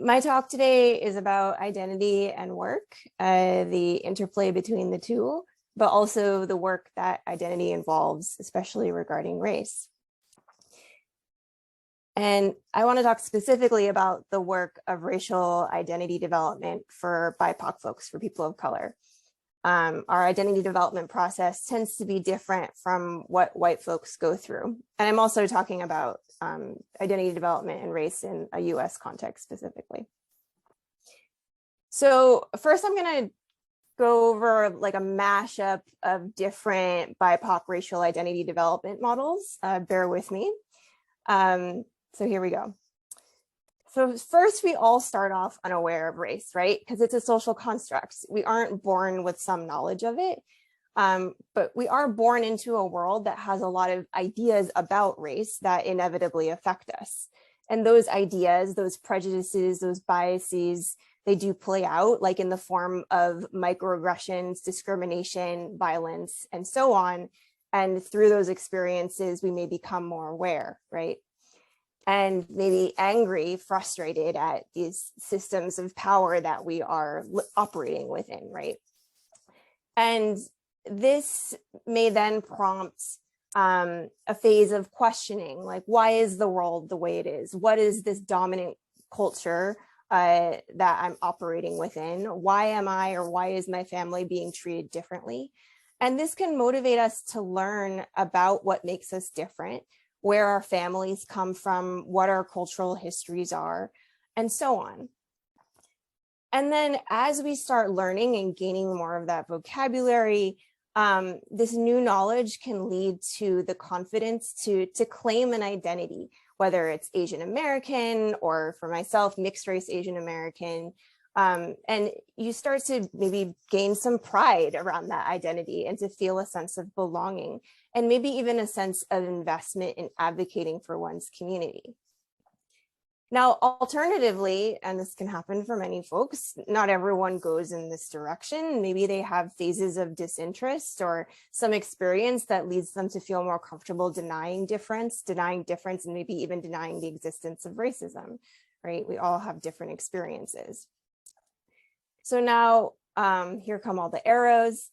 My talk today is about identity and work, the interplay between the two, but also the work that identity involves, especially regarding race. And I want to talk specifically about the work of racial identity development for BIPOC folks, for people of color. Our identity development process tends to be different from what white folks go through. And I'm also talking about identity development and race in a US context specifically. So first I'm going to go over like a mashup of different BIPOC racial identity development models. Bear with me. So here we go. So first, we all start off unaware of race, right? Because it's a social construct. We aren't born with some knowledge of it, but we are born into a world that has a lot of ideas about race that inevitably affect us. And those ideas, those prejudices, those biases, they do play out like in the form of microaggressions, discrimination, violence, and so on. And through those experiences, we may become more aware, right? And maybe angry, frustrated at these systems of power that we are operating within, right? And this may then prompt a phase of questioning, like, why is the world the way it is? What is this dominant culture that I'm operating within? Why am I, or why is my family being treated differently? And this can motivate us to learn about what makes us different, where our families come from, what our cultural histories are, and so on. And then as we start learning and gaining more of that vocabulary, this new knowledge can lead to the confidence to claim an identity, whether it's Asian American or, for myself, mixed race Asian American. And you start to maybe gain some pride around that identity and to feel a sense of belonging, and maybe even a sense of investment in advocating for one's community. Now, alternatively, and this can happen for many folks, not everyone goes in this direction. Maybe they have phases of disinterest or some experience that leads them to feel more comfortable denying difference, and maybe even denying the existence of racism, right? We all have different experiences. So now here come all the arrows.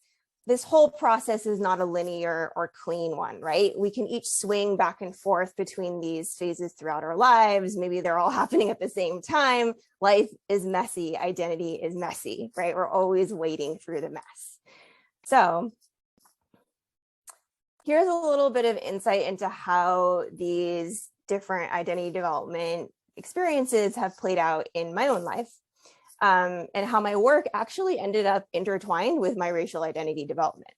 This whole process is not a linear or clean one, right? We can each swing back and forth between these phases throughout our lives. Maybe they're all happening at the same time. Life is messy, identity is messy, right? We're always wading through the mess. So here's a little bit of insight into how these different identity development experiences have played out in my own life. And how my work actually ended up intertwined with my racial identity development.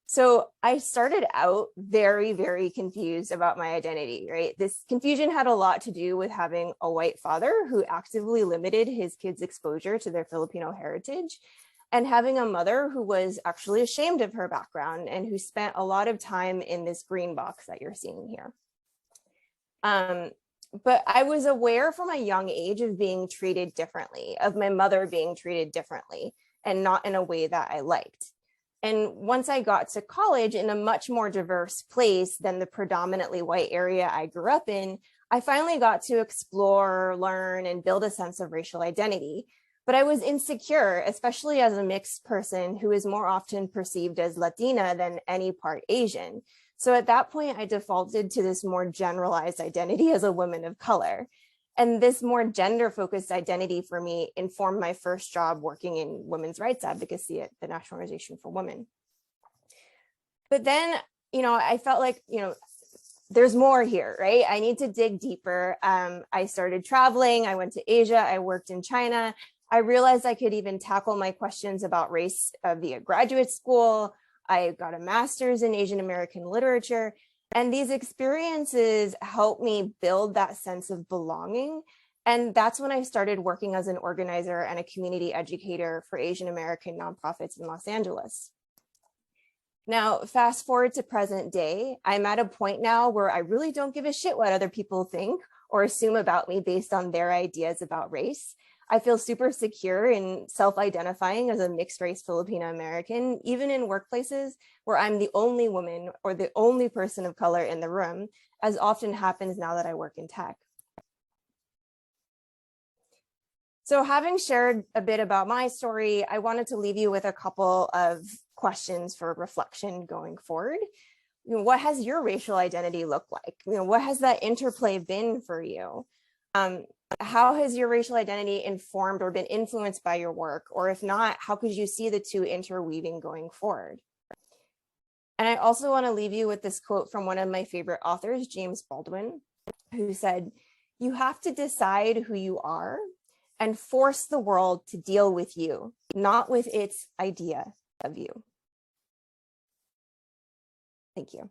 So I started out very, very confused about my identity, right? This confusion had a lot to do with having a white father who actively limited his kids' exposure to their Filipino heritage, and having a mother who was actually ashamed of her background and who spent a lot of time in this green box that you're seeing here. But I was aware from a young age of being treated differently, of my mother being treated differently, and not in a way that I liked. And once I got to college in a much more diverse place than the predominantly white area I grew up in, I finally got to explore, learn, and build a sense of racial identity. But I was insecure, especially as a mixed person who is more often perceived as Latina than any part Asian. So at that point, I defaulted to this more generalized identity as a woman of color. And this more gender-focused identity for me informed my first job working in women's rights advocacy at the National Organization for Women. But then, I felt like, there's more here, right? I need to dig deeper. I started traveling. I went to Asia. I worked in China. I realized I could even tackle my questions about race via graduate school. I got a master's in Asian American literature, and these experiences helped me build that sense of belonging. And that's when I started working as an organizer and a community educator for Asian American nonprofits in Los Angeles. Now, fast forward to present day, I'm at a point now where I really don't give a shit what other people think or assume about me based on their ideas about race. I feel super secure in self-identifying as a mixed race Filipino American, even in workplaces where I'm the only woman or the only person of color in the room, as often happens now that I work in tech. So having shared a bit about my story, I wanted to leave you with a couple of questions for reflection going forward. What has your racial identity looked like? What has that interplay been for you? How has your racial identity informed or been influenced by your work? Or if not, how could you see the two interweaving going forward? And I also want to leave you with this quote from one of my favorite authors, James Baldwin, who said, "You have to decide who you are and force the world to deal with you, not with its idea of you." Thank you.